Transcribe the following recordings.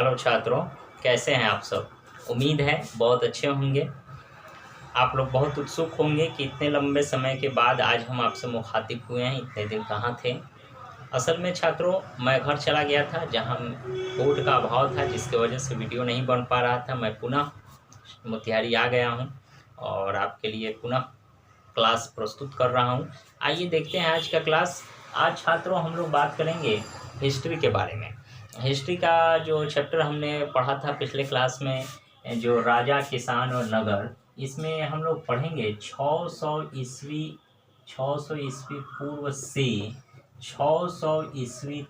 Hello छात्रों, कैसे हैं आप सब। उम्मीद है बहुत अच्छे होंगे। आप लोग बहुत उत्सुक होंगे कि इतने लंबे समय के बाद आज हम आपसे मुखातिब हुए हैं। इतने दिन कहाँ थे। असल में छात्रों, मैं घर चला गया था जहाँ बोर्ड का अभाव था, जिसकी वजह से वीडियो नहीं बन पा रहा था। मैं पुनः मोतिहारी आ गया हूँ और आपके लिए पुनः क्लास प्रस्तुत कर रहा हूँ। आइए देखते हैं आज का क्लास। आज छात्रों हम लोग बात करेंगे हिस्ट्री के बारे में। हिस्ट्री का जो चैप्टर हमने पढ़ा था पिछले क्लास में, जो राजा, किसान और नगर, इसमें हम लोग पढ़ेंगे 600 ईस्वी पूर्व से 600 ईस्वी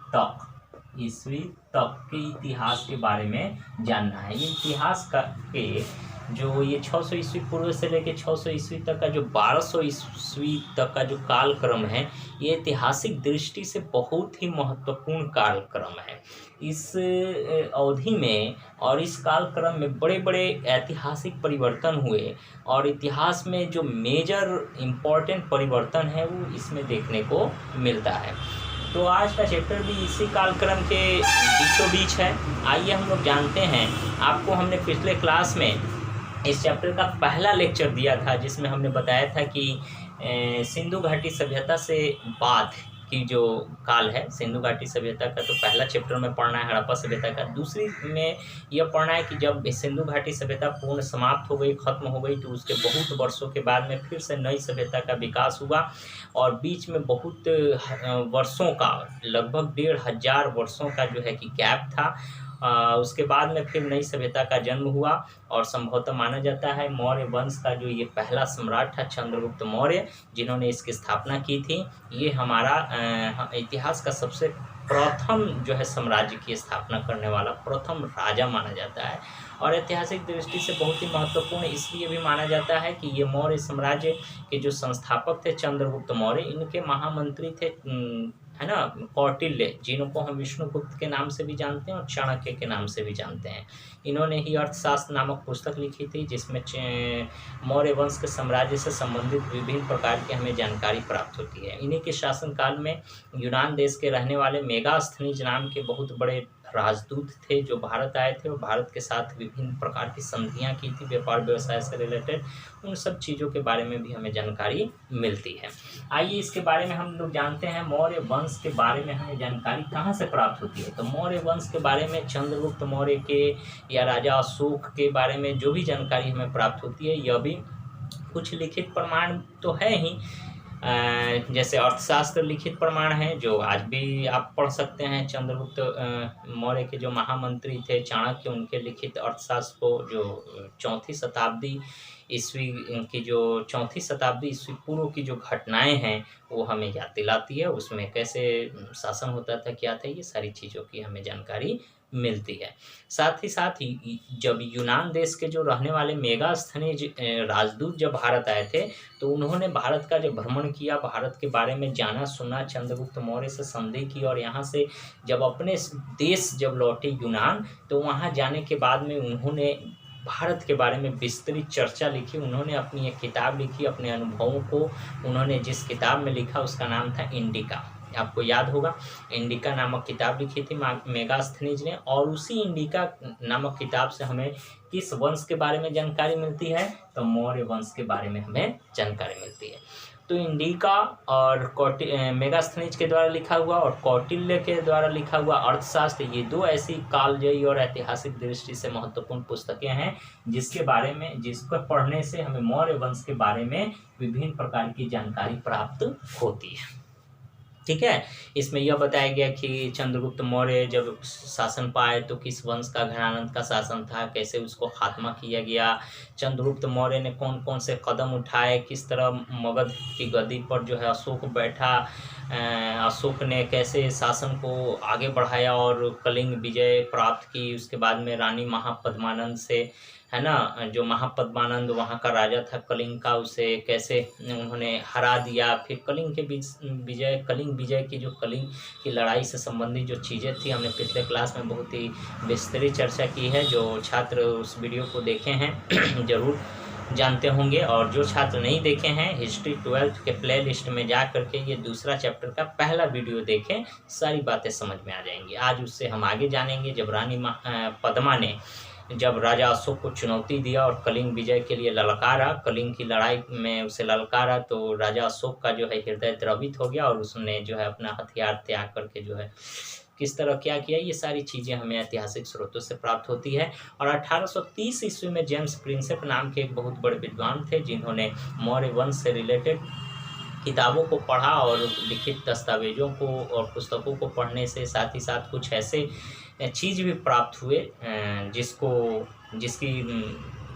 तक के इतिहास के बारे में जानना है। ये इतिहास का के जो ये 600 ईस्वी पूर्व से लेकर 600 ईस्वी तक का जो 1200 ईस्वी तक का जो कालक्रम है, ये ऐतिहासिक दृष्टि से बहुत ही महत्वपूर्ण कालक्रम है। इस अवधि में और इस कालक्रम में बड़े बड़े ऐतिहासिक परिवर्तन हुए और इतिहास में जो मेजर इम्पोर्टेंट परिवर्तन है वो इसमें देखने को मिलता है। तो आज का चैप्टर भी इसी कालक्रम के बीचों बीच है। आइए हम लोग जानते हैं। आपको हमने पिछले क्लास में इस चैप्टर का पहला लेक्चर दिया था, जिसमें हमने बताया था कि सिंधु घाटी सभ्यता से बाद की जो काल है, सिंधु घाटी सभ्यता का तो पहला चैप्टर में पढ़ना है, हड़प्पा सभ्यता का दूसरी में यह पढ़ना है कि जब सिंधु घाटी सभ्यता पूर्ण समाप्त हो गई, खत्म हो गई, तो उसके बहुत वर्षों के बाद में फिर से नई सभ्यता का विकास हुआ और बीच में बहुत वर्षों का, लगभग 1500 वर्षों का जो है कि गैप था। उसके बाद में फिर नई सभ्यता का जन्म हुआ और संभवतः माना जाता है मौर्य वंश का जो ये पहला सम्राट था, चंद्रगुप्त मौर्य, जिन्होंने इसकी स्थापना की थी। ये हमारा इतिहास का सबसे प्रथम जो है साम्राज्य की स्थापना करने वाला प्रथम राजा माना जाता है और ऐतिहासिक दृष्टि से बहुत ही महत्वपूर्ण इसलिए भी माना जाता है कि ये मौर्य साम्राज्य के जो संस्थापक थे चंद्रगुप्त मौर्य, इनके महामंत्री थे है ना, कौटिल्य, जिनको हम विष्णुगुप्त के नाम से भी जानते हैं और चाणक्य के नाम से भी जानते हैं। इन्होंने ही अर्थशास्त्र नामक पुस्तक लिखी थी, जिसमें मौर्य वंश के साम्राज्य से संबंधित विभिन्न प्रकार की हमें जानकारी प्राप्त होती है। इन्हीं के शासनकाल में यूनान देश के रहने वाले मेगास्थनीज नाम के बहुत बड़े राजदूत थे, जो भारत आए थे और भारत के साथ विभिन्न प्रकार की संधियां की थी व्यापार व्यवसाय से रिलेटेड। उन सब चीज़ों के बारे में भी हमें जानकारी मिलती है। आइए इसके बारे में हम लोग जानते हैं। मौर्य वंश के बारे में हमें जानकारी कहाँ से प्राप्त होती है, तो मौर्य वंश के बारे में चंद्रगुप्त मौर्य के या राजा अशोक के बारे में जो भी जानकारी हमें प्राप्त होती है, यह भी कुछ लिखित प्रमाण तो है ही, जैसे अर्थशास्त्र लिखित प्रमाण है जो आज भी आप पढ़ सकते हैं। चंद्रगुप्त मौर्य के जो महामंत्री थे चाणक्य, उनके लिखित अर्थशास्त्र को जो 4वीं शताब्दी ईस्वी की जो 4वीं शताब्दी ईस्वी पूर्व की जो घटनाएं हैं वो हमें याद दिलाती है। उसमें कैसे शासन होता था, क्या था, ये सारी चीज़ों की हमें जानकारी मिलती है। साथ ही साथ जब यूनान देश के जो रहने वाले मेगास्थनीज राजदूत जब भारत आए थे, तो उन्होंने भारत का जो भ्रमण किया, भारत के बारे में जाना सुना, चंद्रगुप्त मौर्य से संधि की और यहाँ से जब अपने देश जब लौटे यूनान, तो वहाँ जाने के बाद में उन्होंने भारत के बारे में विस्तृत चर्चा लिखी। उन्होंने अपनी एक किताब लिखी, अपने अनुभवों को उन्होंने जिस किताब में लिखा उसका नाम था इंडिका। आपको याद होगा, इंडिका नामक किताब लिखी थी मेगास्थनीज ने। और उसी इंडिका नामक किताब से हमें किस वंश के बारे में जानकारी मिलती है, तो मौर्य वंश के बारे में हमें जानकारी मिलती है। तो इंडिका और मेगास्थनीज के द्वारा लिखा हुआ और कौटिल्य के द्वारा लिखा हुआ अर्थशास्त्र, ये दो ऐसी कालजयी और ऐतिहासिक दृष्टि से महत्वपूर्ण पुस्तकें हैं, जिसको पढ़ने से हमें मौर्य वंश के बारे में विभिन्न प्रकार की जानकारी प्राप्त होती है। ठीक है। इसमें यह बताया गया कि चंद्रगुप्त मौर्य जब शासन पाए तो किस वंश का, घरानंद का शासन था, कैसे उसको खात्मा किया गया, चंद्रगुप्त मौर्य ने कौन कौन से कदम उठाए, किस तरह मगध की गद्दी पर जो है अशोक बैठा, अशोक ने कैसे शासन को आगे बढ़ाया और कलिंग विजय प्राप्त की। उसके बाद में रानी महापद्मानंद से, है ना, जो महापद्मानंद वहाँ का राजा था कलिंग का, उसे कैसे उन्होंने हरा दिया। फिर कलिंग के कलिंग विजय की जो कलिंग की लड़ाई से संबंधित जो चीज़ें थी, हमने पिछले क्लास में बहुत ही विस्तृत चर्चा की है। जो छात्र उस वीडियो को देखे हैं ज़रूर जानते होंगे। और जो छात्र नहीं देखे हैं, हिस्ट्री 12th के प्ले लिस्ट में जा करके ये दूसरा चैप्टर का पहला वीडियो देखें, सारी बातें समझ में आ जाएंगी। आज उससे हम आगे जानेंगे। जब रानी पद्मा ने जब राजा अशोक को चुनौती दिया और कलिंग विजय के लिए ललकारा, कलिंग की लड़ाई में उसे ललकारा, तो राजा अशोक का जो है हृदय द्रवित हो गया और उसने जो है अपना हथियार त्याग करके जो है किस तरह क्या किया, ये सारी चीज़ें हमें ऐतिहासिक स्रोतों से प्राप्त होती है। और 1830 ईस्वी में जेम्स प्रिंसेप नाम के एक बहुत बड़े विद्वान थे, जिन्होंने मौर्य वंश से रिलेटेड किताबों को पढ़ा और लिखित दस्तावेजों को और पुस्तकों को पढ़ने से साथ ही साथ कुछ ऐसे चीज़ भी प्राप्त हुए जिसकी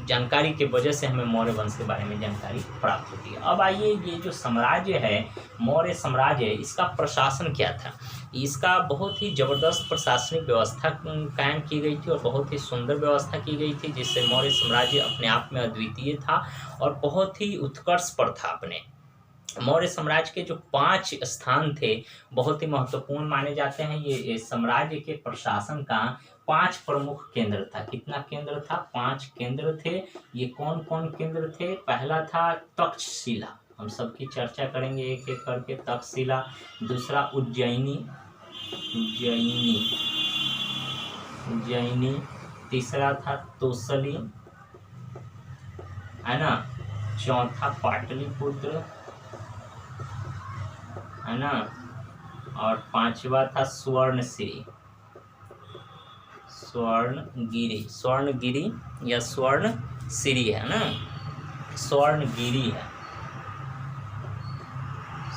जानकारी के वजह से हमें मौर्य वंश के बारे में जानकारी प्राप्त होती है। अब आइए, ये जो साम्राज्य है, मौर्य साम्राज्य, इसका प्रशासन क्या था। इसका बहुत ही ज़बरदस्त प्रशासनिक व्यवस्था कायम की गई थी और बहुत ही सुंदर व्यवस्था की गई थी, जिससे मौर्य साम्राज्य अपने आप में अद्वितीय था और बहुत ही उत्कर्ष पर था। अपने मौर्य साम्राज्य के जो 5 स्थान थे बहुत ही महत्वपूर्ण माने जाते हैं। ये साम्राज्य के प्रशासन का 5 प्रमुख केंद्र था। कितना केंद्र था? 5 केंद्र थे। ये कौन कौन केंद्र थे? पहला था तक्षशिला, हम सबकी चर्चा करेंगे एक एक करके। तक्षशिला। दूसरा उज्जैनी। तीसरा था तोसली, है ना। चौथा पाटलिपुत्र, है ना। और 5वां था स्वर्णगिरी या स्वर्णसिरी, है ना। स्वर्णगिरी है,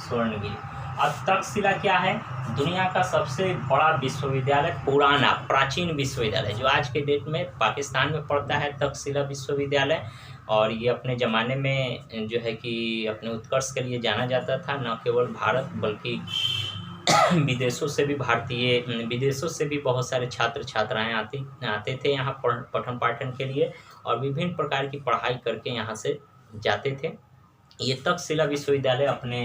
स्वर्णगिरी। अब तक्षशिला क्या है? दुनिया का सबसे बड़ा विश्वविद्यालय, पुराना प्राचीन विश्वविद्यालय, जो आज के डेट में पाकिस्तान में पड़ता है, तक्षशिला विश्वविद्यालय। और ये अपने ज़माने में जो है कि अपने उत्कर्ष के लिए जाना जाता था। न केवल भारत बल्कि विदेशों से भी बहुत सारे छात्र छात्राएं आते थे यहाँ पठन पाठन के लिए और विभिन्न प्रकार की पढ़ाई करके यहाँ से जाते थे। ये तक्षशिला विश्वविद्यालय अपने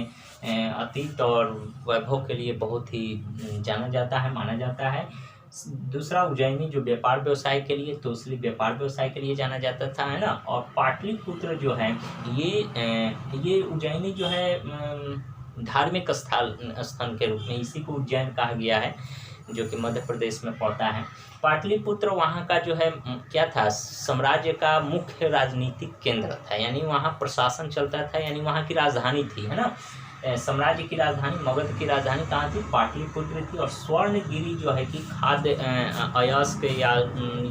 अतीत और वैभव के लिए बहुत ही जाना जाता है, माना जाता है। दूसरा उज्जैनी, जो व्यापार व्यवसाय के लिए, तोसली व्यापार व्यवसाय के लिए जाना जाता था, है ना। और पाटलिपुत्र जो है ये उज्जैनी जो है धार्मिक स्थान के रूप में इसी को उज्जैन कहा गया है, जो कि मध्य प्रदेश में पड़ता है। पाटलिपुत्र वहाँ का जो है क्या था? साम्राज्य का मुख्य राजनीतिक केंद्र था, यानी वहाँ प्रशासन चलता था, यानी वहाँ की राजधानी थी, है ना। साम्राज्य की राजधानी, मगध की राजधानी कहाँ थी? पाटलिपुत्र थी। और स्वर्णगिरी जो है कि खाद्य अयस्क या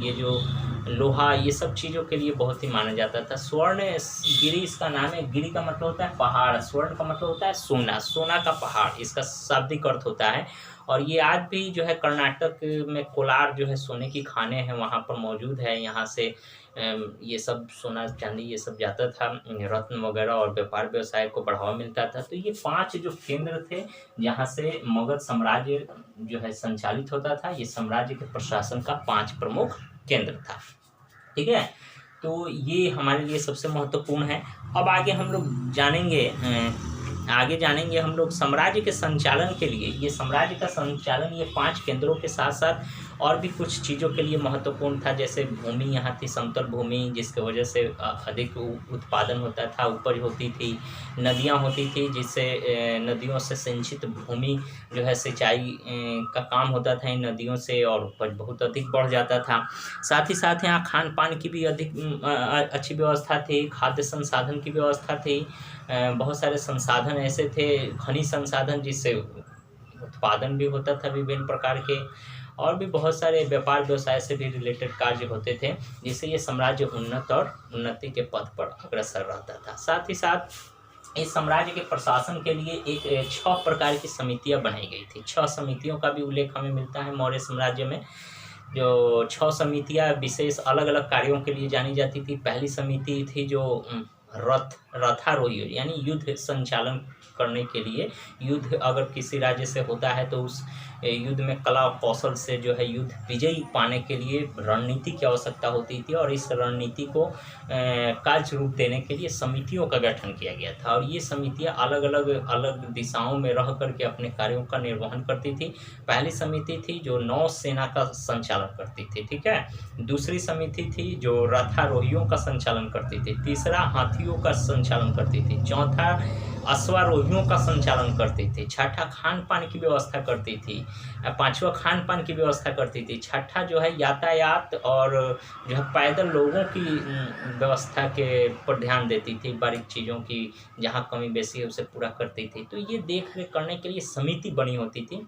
ये जो लोहा, ये सब चीज़ों के लिए बहुत ही माना जाता था। स्वर्णगिरी इसका नाम है। गिरी का मतलब होता है पहाड़, स्वर्ण का मतलब होता है सोना, सोना का पहाड़ इसका शाब्दिक अर्थ होता है। और ये आज भी जो है कर्नाटक में कोलार जो है सोने की खाने हैं वहाँ पर मौजूद है। यहाँ से ये सब सोना चांदी ये सब जाता था, रत्न वगैरह, और व्यापार व्यवसाय को बढ़ावा मिलता था। तो ये 5 जो केंद्र थे जहाँ से मगध साम्राज्य जो है संचालित होता था, ये साम्राज्य के प्रशासन का 5 प्रमुख केंद्र था। ठीक है, तो ये हमारे लिए सबसे महत्वपूर्ण है। अब आगे हम लोग जानेंगे हम लोग साम्राज्य के संचालन के लिए। ये साम्राज्य का संचालन ये 5 केंद्रों के साथ साथ और भी कुछ चीज़ों के लिए महत्वपूर्ण था। जैसे भूमि यहाँ थी, समतल भूमि, जिसके वजह से अधिक उत्पादन होता था, उपज होती थी। नदियाँ होती थी, जिससे नदियों से सिंचित भूमि जो है सिंचाई का काम होता था इन नदियों से, और उपज बहुत अधिक बढ़ जाता था। साथ ही साथ यहाँ खान पान की भी अधिक अच्छी व्यवस्था थी, खाद्य संसाधन की व्यवस्था थी। बहुत सारे संसाधन ऐसे थे, खनिज संसाधन, जिससे उत्पादन भी होता था विभिन्न प्रकार के, और भी बहुत सारे व्यापार व्यवसाय से भी रिलेटेड कार्य होते थे, जिससे ये साम्राज्य उन्नत और उन्नति के पथ पर अग्रसर रहता था। साथ ही साथ इस साम्राज्य के प्रशासन के लिए एक 6 प्रकार की समितियां बनाई गई थी। 6 समितियों का भी उल्लेख हमें मिलता है मौर्य साम्राज्य में। जो 6 समितियां विशेष अलग अलग कार्यों के लिए जानी जाती थी। पहली समिति थी जो रथारोही, यानी युद्ध संचालन करने के लिए। युद्ध अगर किसी राज्य से होता है तो उस युद्ध में कला और कौशल से जो है युद्ध विजयी पाने के लिए रणनीति की आवश्यकता होती थी, और इस रणनीति को कार्य रूप देने के लिए समितियों का गठन किया गया था। और ये समितियां अलग दिशाओं में रह करके अपने कार्यों का निर्वहन करती थी। पहली समिति थी जो नौसेना का संचालन करती थी, ठीक है। दूसरी समिति थी जो रथारोहियों का संचालन करती थी। तीसरा हाथियों का संचालन करती थी। चौथा अश्वारोहियों का संचालन करती थी। छठा खान पान की व्यवस्था करती थी। पांचवा खान पान की व्यवस्था करती थी। छठा जो है यातायात और जो है पैदल लोगों की व्यवस्था के पर ध्यान देती थी, बारीक चीज़ों की जहाँ कमी बेसी है उसे पूरा करती थी। तो ये देख रेख करने के लिए समिति बनी होती थी,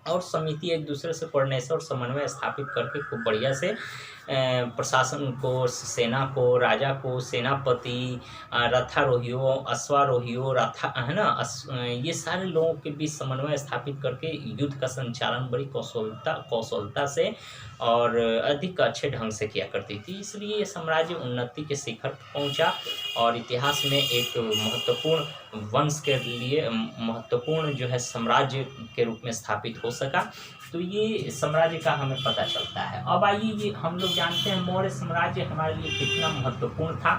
और समिति एक दूसरे से कोऑर्डिनेशन और समन्वय स्थापित करके खूब बढ़िया से प्रशासन को, सेना को, राजा को, सेनापति, रथारोहियों, अश्वारोहियों, है ना, ये सारे लोगों के बीच समन्वय स्थापित करके युद्ध का संचालन बड़ी कौशलता से और अधिक अच्छे ढंग से किया करती थी। इसलिए ये साम्राज्य उन्नति के शिखर पर पहुंचा और इतिहास में एक महत्वपूर्ण वंश के लिए महत्वपूर्ण जो है साम्राज्य के रूप में स्थापित हो सका। तो ये साम्राज्य का हमें पता चलता है। अब आइए ये हम लोग जानते हैं मौर्य साम्राज्य हमारे लिए कितना महत्वपूर्ण था।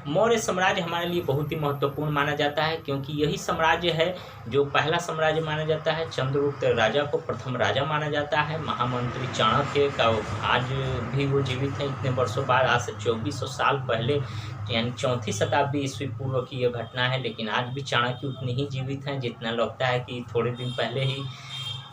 मौर्य साम्राज्य हमारे लिए बहुत ही महत्वपूर्ण माना जाता है, क्योंकि यही साम्राज्य है जो पहला साम्राज्य माना जाता है। चंद्रगुप्त राजा को प्रथम राजा माना जाता है। महामंत्री चाणक्य का आज भी वो जीवित हैं इतने वर्षों बाद, आज से 2400 साल पहले, यानी 4वीं शताब्दी ईस्वी पूर्व की यह घटना है। लेकिन आज भी चाणक्य उतने ही जीवित हैं जितना लगता है कि थोड़े दिन पहले ही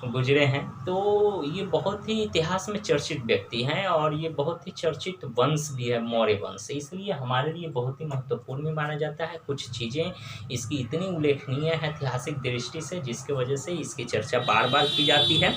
गुजरे हैं। तो ये बहुत ही इतिहास में चर्चित व्यक्ति हैं और ये बहुत ही चर्चित वंश भी है मौर्य वंश, इसलिए हमारे लिए बहुत ही महत्वपूर्ण भी माना जाता है। कुछ चीज़ें इसकी इतनी उल्लेखनीय है ऐतिहासिक दृष्टि से जिसके वजह से इसकी चर्चा बार बार की जाती है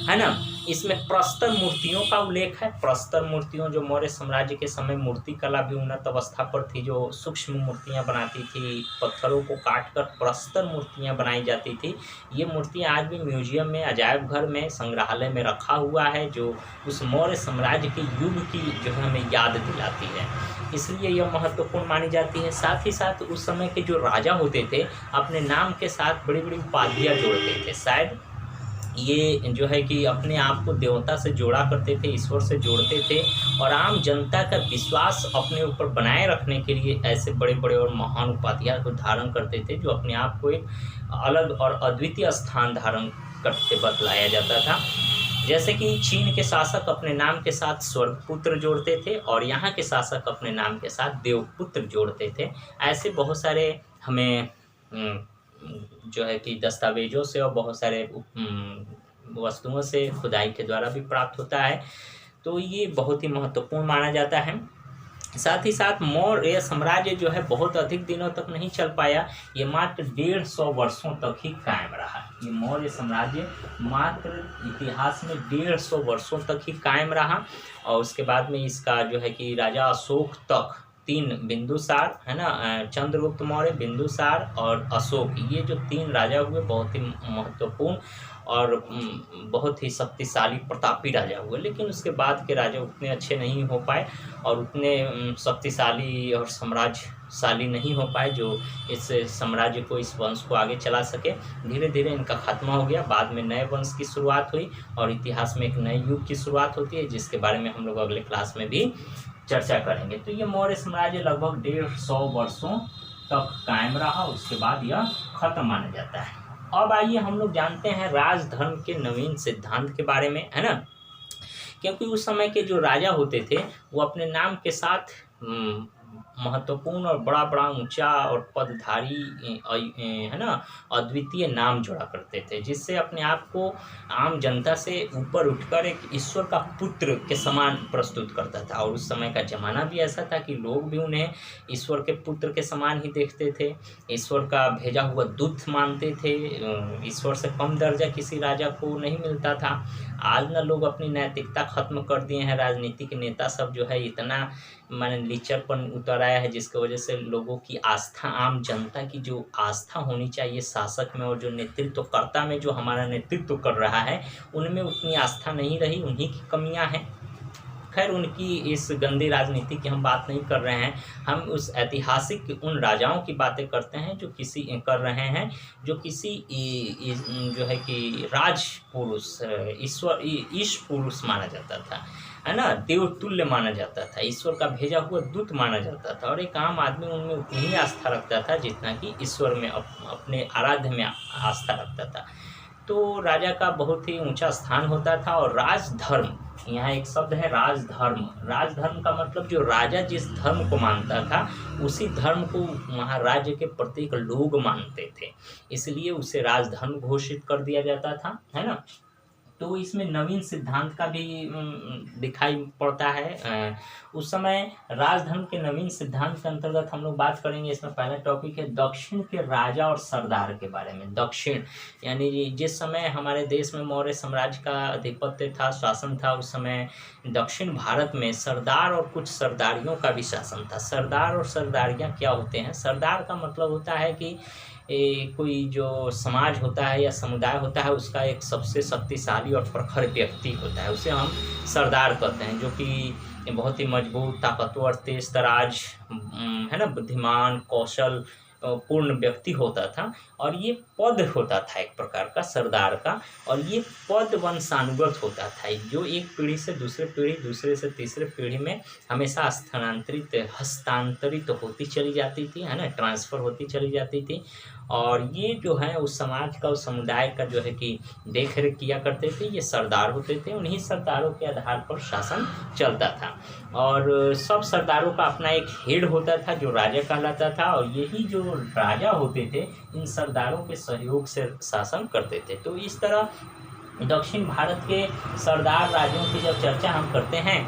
ना। इसमें प्रस्तर मूर्तियों का उल्लेख है। प्रस्तर मूर्तियों जो मौर्य साम्राज्य के समय मूर्ति कला भी उन्नत अवस्था पर थी, जो सूक्ष्म मूर्तियां बनाती थी, पत्थरों को काटकर प्रस्तर मूर्तियां बनाई जाती थी। ये मूर्तियां आज भी म्यूजियम में, अजायब घर में, संग्रहालय में रखा हुआ है, जो उस मौर्य साम्राज्य के युग की जो है हमें याद दिलाती है, इसलिए यह महत्वपूर्ण मानी जाती है। साथ ही साथ उस समय के जो राजा होते थे अपने नाम के साथ बड़ी बड़ी उपाधियाँ जोड़ते थे। शायद ये जो है कि अपने आप को देवता से जोड़ा करते थे, ईश्वर से जोड़ते थे, और आम जनता का विश्वास अपने ऊपर बनाए रखने के लिए ऐसे बड़े बड़े और महान उपाधियाँ को धारण करते थे, जो अपने आप को एक अलग और अद्वितीय स्थान धारण करते बतलाया जाता था। जैसे कि चीन के शासक अपने नाम के साथ स्वर्गपुत्र जोड़ते थे और यहाँ के शासक अपने नाम के साथ देवपुत्र जोड़ते थे। ऐसे बहुत सारे हमें जो है कि दस्तावेजों से और बहुत सारे वस्तुओं से खुदाई के द्वारा भी प्राप्त होता है। तो ये बहुत ही महत्वपूर्ण माना जाता है। साथ ही साथ मौर्य साम्राज्य जो है बहुत अधिक दिनों तक नहीं चल पाया, ये मात्र 150 वर्षों तक ही कायम रहा। ये मौर्य साम्राज्य मात्र इतिहास में 150 वर्षों तक ही कायम रहा, और उसके बाद में इसका जो है कि राजा अशोक तक 3 बिंदुसार है ना, चंद्रगुप्त मौर्य, बिंदुसार और अशोक, ये जो 3 राजा हुए बहुत ही महत्वपूर्ण और बहुत ही शक्तिशाली प्रतापी राजा हुए। लेकिन उसके बाद के राजा उतने अच्छे नहीं हो पाए और उतने शक्तिशाली और साम्राज्यशाली नहीं हो पाए जो इस साम्राज्य को, इस वंश को आगे चला सके। धीरे धीरे इनका खात्मा हो गया। बाद में नए वंश की शुरुआत हुई और इतिहास में एक नए युग की शुरुआत होती है, जिसके बारे में हम लोग अगले क्लास में भी चर्चा करेंगे। तो ये मौर्य साम्राज्य लगभग 150 वर्षों तक कायम रहा, उसके बाद यह खत्म माना जाता है। अब आइए हम लोग जानते हैं राजधर्म के नवीन सिद्धांत के बारे में, है ना। क्योंकि उस समय के जो राजा होते थे वो अपने नाम के साथ महत्वपूर्ण और बड़ा बड़ा ऊंचा और पदधारी है ना अद्वितीय नाम जोड़ा करते थे, जिससे अपने आप को आम जनता से ऊपर उठकर एक ईश्वर का पुत्र के समान प्रस्तुत करता था। और उस समय का ज़माना भी ऐसा था कि लोग भी उन्हें ईश्वर के पुत्र के समान ही देखते थे, ईश्वर का भेजा हुआ दूत मानते थे। ईश्वर से कम दर्जा किसी राजा को नहीं मिलता था। आज ना लोग अपनी नैतिकता खत्म कर दिए हैं। राजनीतिक नेता सब जो है इतना माने लीचरपन उतर आया है, जिसकी वजह से लोगों की आस्था, आम जनता की जो आस्था होनी चाहिए शासक में और जो नेतृत्वकर्ता में जो हमारा नेतृत्व कर रहा है, उनमें उतनी आस्था नहीं रही। उन्हीं की कमियां हैं। खैर उनकी इस गंदी राजनीति की हम बात नहीं कर रहे हैं, हम उस ऐतिहासिक उन राजाओं की बातें करते हैं जो किसी कर रहे हैं जो किसी जो है कि राज पुरुष, ईश्वर ईश पुरुष माना जाता था, है ना, देवतुल्य माना जाता था, ईश्वर का भेजा हुआ दूत माना जाता था, और एक आम आदमी उनमें उतनी ही आस्था रखता था जितना कि ईश्वर में अपने आराध्य में आस्था रखता था। तो राजा का बहुत ही ऊंचा स्थान होता था। और राजधर्म, यहाँ एक शब्द है राजधर्म। राजधर्म का मतलब जो राजा जिस धर्म को मानता था उसी धर्म को वहाँ राज्य के प्रत्येक लोग मानते थे, इसलिए उसे राजधर्म घोषित कर दिया जाता था, है ना। तो इसमें नवीन सिद्धांत का भी दिखाई पड़ता है। उस समय राजधर्म के नवीन सिद्धांत के अंतर्गत हम लोग बात करेंगे। इसमें पहला टॉपिक है दक्षिण के राजा और सरदार के बारे में। दक्षिण यानी जिस समय हमारे देश में मौर्य साम्राज्य का आधिपत्य था, शासन था, उस समय दक्षिण भारत में सरदार और कुछ सरदारियों का भी शासन था। सरदार और सरदारियाँ क्या होते हैं? सरदार का मतलब होता है कि कोई जो समाज होता है या समुदाय होता है उसका एक सबसे शक्तिशाली और प्रखर व्यक्ति होता है, उसे हम सरदार कहते हैं, जो कि बहुत ही मजबूत, ताकतवर, तेज तराज, है ना, बुद्धिमान, कौशल पूर्ण व्यक्ति होता था। और ये पद होता था एक प्रकार का सरदार का, और ये पद वंशानुगत होता था, जो एक पीढ़ी से दूसरे पीढ़ी, दूसरे से तीसरे पीढ़ी में हमेशा हस्तांतरित होती चली जाती थी, है ना, ट्रांसफ़र होती चली जाती थी। और ये जो है उस समाज का, उस समुदाय का जो है कि देख रेख किया करते थे, ये सरदार होते थे। उन्हीं सरदारों के आधार पर शासन चलता था, और सब सरदारों का अपना एक हेड होता था जो राजा कहलाता था, और यही जो राजा होते थे इन सरदारों के सहयोग से शासन करते थे। तो इस तरह दक्षिण भारत के सरदार राजाओं की जब चर्चा हम करते हैं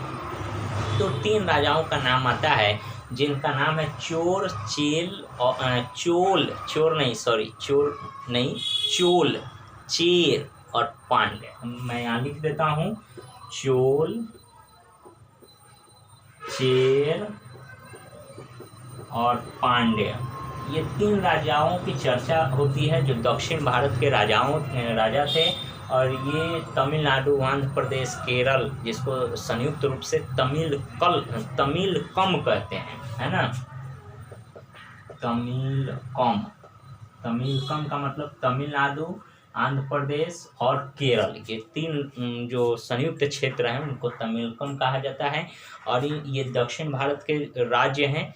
तो 3 राजाओं का नाम आता है, जिनका नाम है चोल, चेर और पांड्य। मैं यहाँ लिख देता हूँ, चोल, चेर और पांड्य, ये 3 राजाओं की चर्चा होती है जो दक्षिण भारत के राजा थे। और ये तमिलनाडु, आंध्र प्रदेश, केरल, जिसको संयुक्त रूप से तमिलकम कहते हैं, है ना, तमिलकम का मतलब तमिलनाडु, आंध्र प्रदेश और केरल, ये 3 जो संयुक्त क्षेत्र हैं उनको तमिलकम कहा जाता है। और ये दक्षिण भारत के राज्य हैं।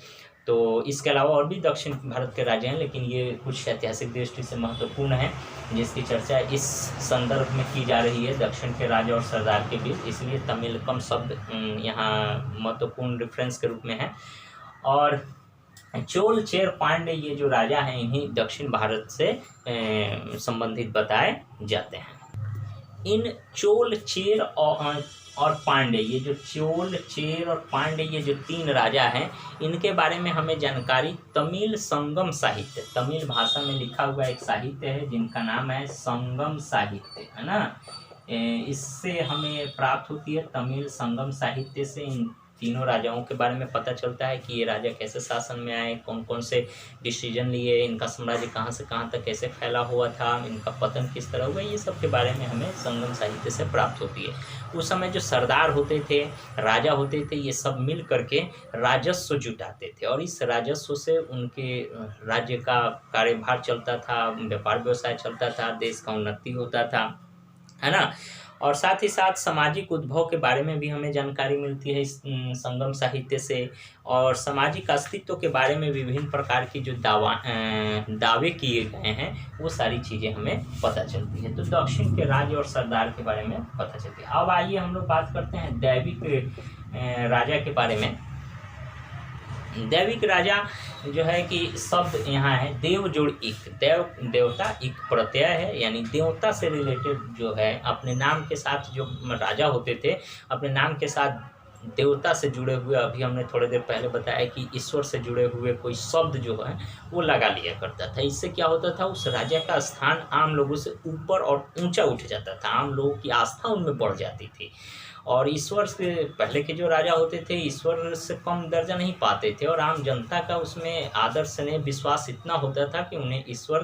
तो इसके अलावा और भी दक्षिण भारत के राज्य हैं, लेकिन ये कुछ ऐतिहासिक दृष्टि से महत्वपूर्ण है जिसकी चर्चा इस संदर्भ में की जा रही है, दक्षिण के राजा और सरदार के बीच, इसलिए तमिलकम शब्द यहाँ महत्वपूर्ण रेफरेंस के रूप में है। और चोल, चेर, पांड्य, ये जो राजा हैं इन्हीं दक्षिण भारत से संबंधित बताए जाते हैं। इन चोल, चेर और पांड्य, ये जो चोल, चेर और पांड्य, ये जो 3 राजा हैं, इनके बारे में हमें जानकारी तमिल संगम साहित्य, तमिल भाषा में लिखा हुआ एक साहित्य है जिनका नाम है संगम साहित्य, है ना, इससे हमें प्राप्त होती है। तमिल संगम साहित्य से इन 3 राजाओं के बारे में पता चलता है कि ये राजा कैसे शासन में आए, कौन कौन से डिसीजन लिए, इनका साम्राज्य कहाँ से कहाँ तक कैसे फैला हुआ था, इनका पतन किस तरह हुआ, ये सब के बारे में हमें संगम साहित्य से प्राप्त होती है। उस समय जो सरदार होते थे, राजा होते थे, ये सब मिल करके राजस्व जुटाते थे, और इस राजस्व से उनके राज्य का कार्यभार चलता था, व्यापार व्यवसाय चलता था, देश का उन्नति होता था, है ना। और साथ ही साथ सामाजिक उद्भव के बारे में भी हमें जानकारी मिलती है इस संगम साहित्य से, और सामाजिक अस्तित्व के बारे में विभिन्न प्रकार की जो दावे किए गए हैं वो सारी चीज़ें हमें पता चलती है। तो दक्षिण के राज्य और सरदार के बारे में पता चलती है। अब आइए हम लोग बात करते हैं दैविक राजा के बारे में। दैविक राजा जो है कि शब्द यहाँ है देव जोड़ इक, देवता इक प्रत्यय है, यानी देवता से रिलेटेड जो है, अपने नाम के साथ जो राजा होते थे अपने नाम के साथ देवता से जुड़े हुए, अभी हमने थोड़ी देर पहले बताया कि ईश्वर से जुड़े हुए कोई शब्द जो है वो लगा लिया करता था। इससे क्या होता था, उस राजा का स्थान आम लोगों से ऊपर और ऊंचा उठ जाता था, आम लोगों की आस्था उनमें बढ़ जाती थी। और ईश्वर से पहले के जो राजा होते थे ईश्वर से कम दर्जा नहीं पाते थे, और आम जनता का उसमें आदर स्नेह विश्वास इतना होता था कि उन्हें ईश्वर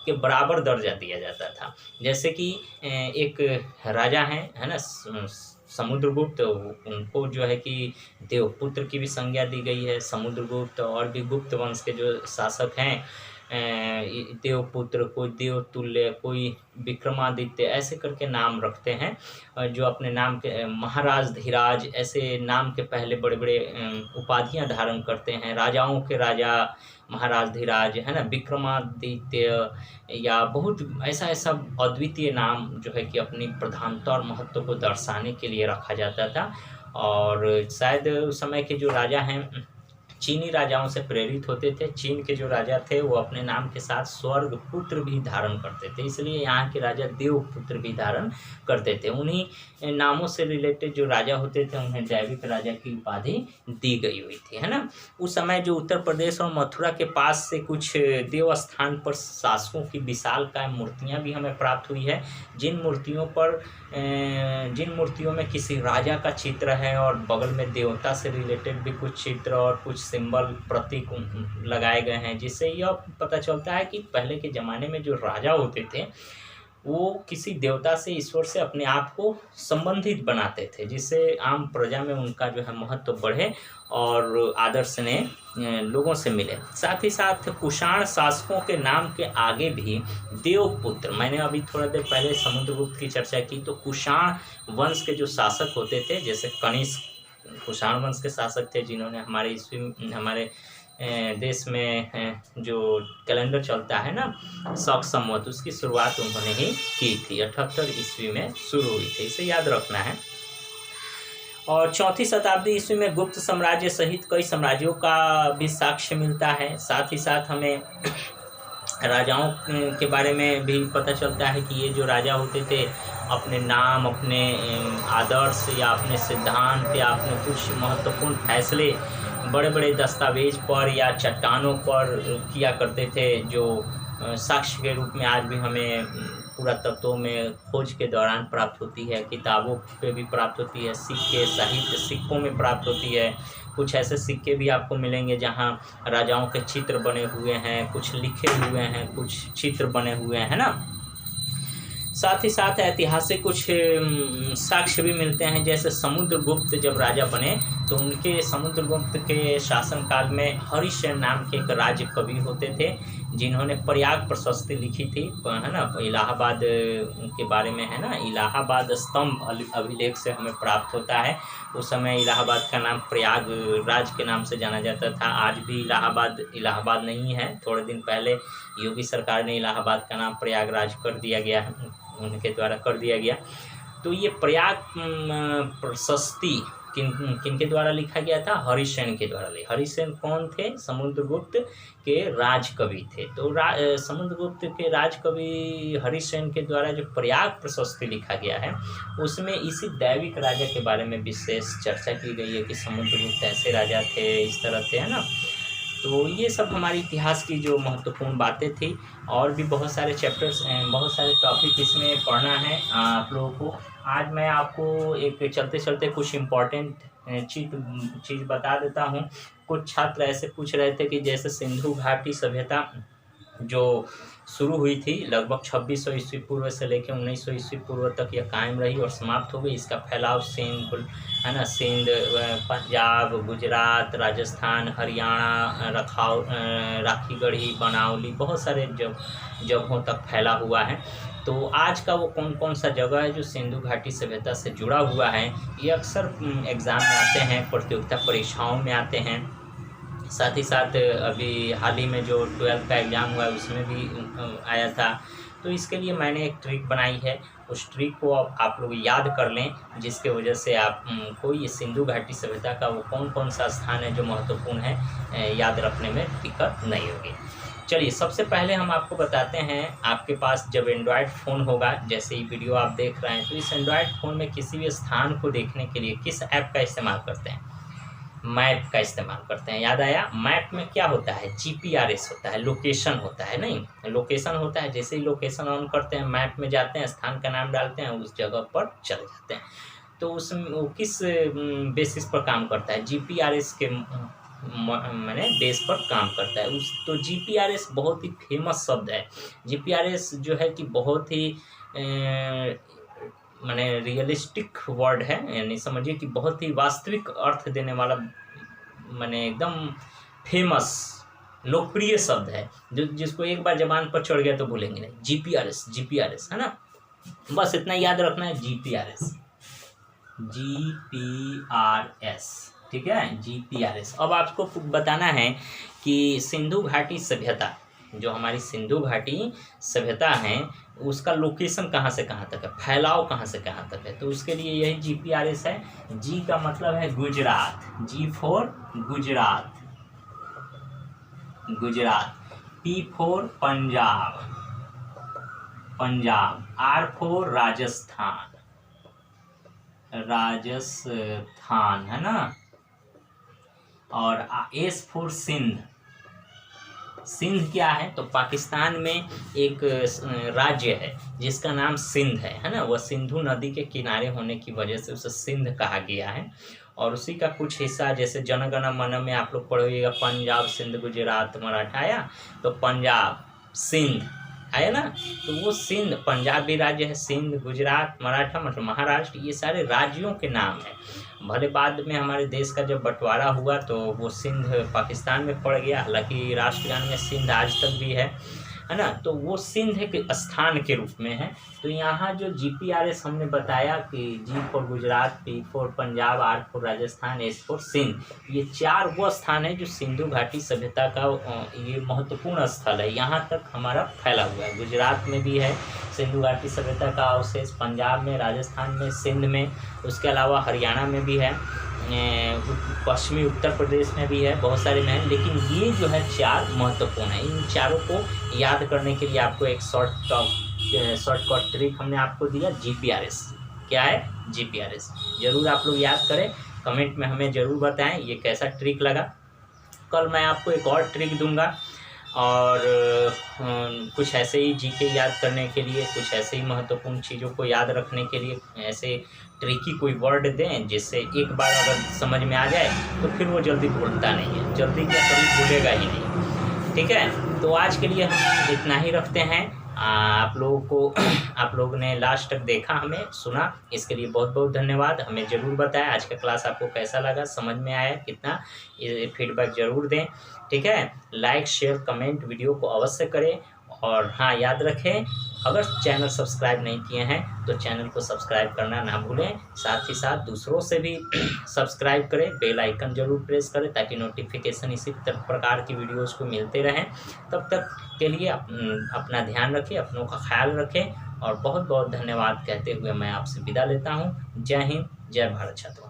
के बराबर दर्जा दिया जाता था। जैसे कि एक राजा हैं, है ना, समुद्रगुप्त, उनको जो है कि देवपुत्र की भी संज्ञा दी गई है। समुद्रगुप्त और भी गुप्त वंश के जो शासक हैं, देवपुत्र, कोई देवतुल्य, कोई विक्रमादित्य, ऐसे करके नाम रखते हैं। जो अपने नाम के महाराज धीराज, ऐसे नाम के पहले बड़े बड़े उपाधियां धारण करते हैं। राजाओं के राजा महाराज धीराज, है ना, विक्रमादित्य, या बहुत ऐसा ऐसा अद्वितीय नाम जो है कि अपनी प्रधानता और महत्व को दर्शाने के लिए रखा जाता था। और शायद उस समय के जो राजा हैं चीनी राजाओं से प्रेरित होते थे। चीन के जो राजा थे वो अपने नाम के साथ स्वर्ग पुत्र भी धारण करते थे, इसलिए यहाँ के राजा देवपुत्र भी धारण करते थे। उन्हीं नामों से रिलेटेड जो राजा होते थे उन्हें दैविक राजा की उपाधि दी गई हुई थी, है ना। उस समय जो उत्तर प्रदेश और मथुरा के पास से कुछ देव स्थान पर शासकों की विशालकाय मूर्तियाँ भी हमें प्राप्त हुई है, जिन मूर्तियों में किसी राजा का चित्र है और बगल में देवता से रिलेटेड भी कुछ चित्र और कुछ सिंबल, प्रतीक लगाए गए हैं, जिससे यह पता चलता है कि पहले के ज़माने में जो राजा होते थे वो किसी देवता से, ईश्वर से अपने आप को संबंधित बनाते थे, जिससे आम प्रजा में उनका जो है महत्व बढ़े और आदर स्नेह लोगों से मिले। साथ ही साथ कुषाण शासकों के नाम के आगे भी देवपुत्र, मैंने अभी थोड़ा देर पहले समुद्रगुप्त की चर्चा की, तो कुषाण वंश के जो शासक होते थे, जैसे कनिष्क कुषाण वंश के शासक थे, जिन्होंने हमारे देश में जो कैलेंडर चलता है ना, शक संवत, उसकी शुरुआत उन्होंने ही की थी। 78 ईस्वी में शुरू हुई थी, इसे याद रखना है। और 4वीं शताब्दी ईस्वी में गुप्त साम्राज्य सहित कई साम्राज्यों का भी साक्ष्य मिलता है। साथ ही साथ हमें राजाओं के बारे में भी पता चलता है कि ये जो राजा होते थे अपने नाम, अपने आदर्श या अपने सिद्धांत या अपने कुछ महत्वपूर्ण फैसले बड़े बड़े दस्तावेज पर या चट्टानों पर किया करते थे, जो साक्ष्य के रूप में आज भी हमें पुरातत्वों में खोज के दौरान प्राप्त होती है, किताबों पे भी प्राप्त होती है, सिक्के, साहित्य, सिक्कों में प्राप्त होती है। कुछ ऐसे सिक्के भी आपको मिलेंगे जहाँ राजाओं के चित्र बने हुए हैं, कुछ लिखे हुए हैं, कुछ चित्र बने हुए हैं ना। साथ ही साथ ऐतिहासिक कुछ साक्ष्य भी मिलते हैं, जैसे समुद्रगुप्त जब राजा बने तो उनके समुद्रगुप्त के शासनकाल में हरिशेन नाम के एक राज्य कवि होते थे, जिन्होंने प्रयाग प्रशस्ति लिखी थी, है ना। इलाहाबाद के बारे में, है ना, इलाहाबाद स्तंभ अभिलेख से हमें प्राप्त होता है। उस समय इलाहाबाद का नाम प्रयाग राज के नाम से जाना जाता था। आज भी इलाहाबाद नहीं है, थोड़े दिन पहले योगी सरकार ने इलाहाबाद का नाम प्रयागराज कर दिया गया, उनके द्वारा कर दिया गया। तो ये प्रयाग प्रशस्ति किन के द्वारा लिखा गया था? हरिसेन के द्वारा। हरिसेन कौन थे? समुद्रगुप्त के राजकवि थे। तो समुद्रगुप्त के राजकवि हरिसेन के द्वारा जो प्रयाग प्रशस्ति लिखा गया है उसमें इसी दैविक राजा के बारे में विशेष चर्चा की गई है कि समुद्रगुप्त ऐसे राजा थे, इस तरह थे, है ना। तो ये सब हमारे इतिहास की जो महत्वपूर्ण बातें थी। और भी बहुत सारे चैप्टर्स, बहुत सारे टॉपिक इसमें पढ़ना है आप लोगों को। आज मैं आपको एक चलते चलते कुछ इम्पोर्टेंट चीज़ बता देता हूँ। कुछ छात्र ऐसे पूछ रहे थे कि जैसे सिंधु घाटी सभ्यता जो शुरू हुई थी लगभग 2600 ईस्वी पूर्व से लेकर 1900 ईस्वी पूर्व तक यह कायम रही और समाप्त हो गई। इसका फैलाव सिंध, है ना, सिंध, पंजाब, गुजरात, राजस्थान, हरियाणा, राखीगढ़ी, बनावली, बहुत सारे जगहों तक फैला हुआ है। तो आज का वो कौन कौन सा जगह है जो सिंधु घाटी सभ्यता से जुड़ा हुआ है, ये अक्सर एग्ज़ाम में आते हैं, प्रतियोगिता परीक्षाओं में आते हैं। साथ ही साथ अभी हाल ही में जो 12th का एग्ज़ाम हुआ है उसमें भी आया था। तो इसके लिए मैंने एक ट्रिक बनाई है, उस ट्रिक को आप लोग याद कर लें, जिसके वजह से आप को ये सिंधु घाटी सभ्यता का वो कौन कौन सा स्थान है जो महत्वपूर्ण है याद रखने में दिक्कत नहीं होगी। चलिए, सबसे पहले हम आपको बताते हैं, आपके पास जब एंड्रॉयड फ़ोन होगा, जैसे ये वीडियो आप देख रहे हैं, तो इस एंड्रॉयड फ़ोन में किसी भी स्थान को देखने के लिए किस ऐप का इस्तेमाल करते हैं? मैप का इस्तेमाल करते हैं। याद आया? मैप में क्या होता है? GPRS होता है, लोकेशन होता है, नहीं लोकेशन होता है। जैसे ही लोकेशन ऑन करते हैं, मैप में जाते हैं, स्थान का नाम डालते हैं, उस जगह पर चले जाते हैं। तो उसमें वो किस बेसिस पर काम करता है? GPRS के मैंने बेस पर काम करता है। तो GPRS बहुत ही फेमस शब्द है। GPRS जो है कि बहुत ही माने रियलिस्टिक वर्ड है, यानी समझिए कि बहुत ही वास्तविक अर्थ देने वाला, माने एकदम फेमस लोकप्रिय शब्द है, जो जिसको एक बार जबान पर चढ़ गया तो भूलेंगे नहीं। जीपीआरएस, जीपीआरएस है ना, बस इतना याद रखना है, जीपीआरएस, जीपीआरएस, ठीक है, जीपीआरएस। अब आपको बताना है कि सिंधु घाटी सभ्यता, जो हमारी सिंधु घाटी सभ्यता है, उसका लोकेशन कहाँ से कहाँ तक है, फैलाव कहाँ से कहाँ तक है, तो उसके लिए यही जीपीआरएस है। जी का मतलब है Gujarat, G for Gujarat, Gujarat. P for Punjab, Punjab. R for Rajasthan, Rajasthan है ना। और एस फॉर सिंध, सिंध क्या है, तो पाकिस्तान में एक राज्य है जिसका नाम सिंध है ना। वह सिंधु नदी के किनारे होने की वजह से उसे सिंध कहा गया है। और उसी का कुछ हिस्सा, जैसे जन गण मन में आप लोग पढ़ोगे पंजाब सिंध गुजरात मराठा आया, तो पंजाब सिंध आया ना, तो वो सिंध, पंजाब भी राज्य है, सिंध गुजरात मराठा मतलब महाराष्ट्र, ये सारे राज्यों के नाम है। भले बाद में हमारे देश का जब बंटवारा हुआ तो वो सिंध पाकिस्तान में पड़ गया, हालांकि राष्ट्रगान में सिंध आज तक भी है ना। तो वो सिंध एक स्थान के रूप में है। तो यहाँ जो जीपीआरएस हमने बताया कि G for Gujarat, P for Punjab, R for Rajasthan, S for Sindh, ये चार वो स्थान है जो सिंधु घाटी सभ्यता का ये महत्वपूर्ण स्थल है। यहाँ तक हमारा फैला हुआ है। गुजरात में भी है सिंधु घाटी सभ्यता का अवशेष, पंजाब में, राजस्थान में, सिंध में, उसके अलावा हरियाणा में भी है, पश्चिमी उत्तर प्रदेश में भी है, बहुत सारे में है। लेकिन ये जो है चार महत्वपूर्ण है। इन चारों को याद करने के लिए आपको एक शॉर्टकट ट्रिक हमने आपको दिया, जीपीआरएस। क्या है, जीपीआरएस। जरूर आप लोग याद करें, कमेंट में हमें ज़रूर बताएं ये कैसा ट्रिक लगा। कल मैं आपको एक और ट्रिक दूंगा, और कुछ ऐसे ही जीके याद करने के लिए, कुछ ऐसे ही महत्वपूर्ण चीज़ों को याद रखने के लिए ऐसे ट्रिकी कोई वर्ड दें जिससे एक बार अगर समझ में आ जाए तो फिर वो जल्दी भूलता नहीं है, जल्दी क्या कभी भूलेगा ही नहीं। ठीक है, तो आज के लिए हम इतना ही रखते हैं। आप लोगों को आप लोगों ने लास्ट तक देखा, हमें सुना, इसके लिए बहुत बहुत धन्यवाद। हमें ज़रूर बताएं आज का क्लास आपको कैसा लगा, समझ में आया कितना, ये फीडबैक ज़रूर दें। ठीक है, लाइक शेयर कमेंट वीडियो को अवश्य करें। और हाँ, याद रखें, अगर चैनल सब्सक्राइब नहीं किए हैं तो चैनल को सब्सक्राइब करना ना भूलें। साथ ही साथ दूसरों से भी सब्सक्राइब करें, बेल आइकन जरूर प्रेस करें ताकि नोटिफिकेशन इसी प्रकार की वीडियोज़ को मिलते रहें। तब तक के लिए अपना ध्यान रखें, अपनों का ख्याल रखें, और बहुत बहुत धन्यवाद कहते हुए मैं आपसे विदा लेता हूँ। जय हिंद, जय भारत छात्रों।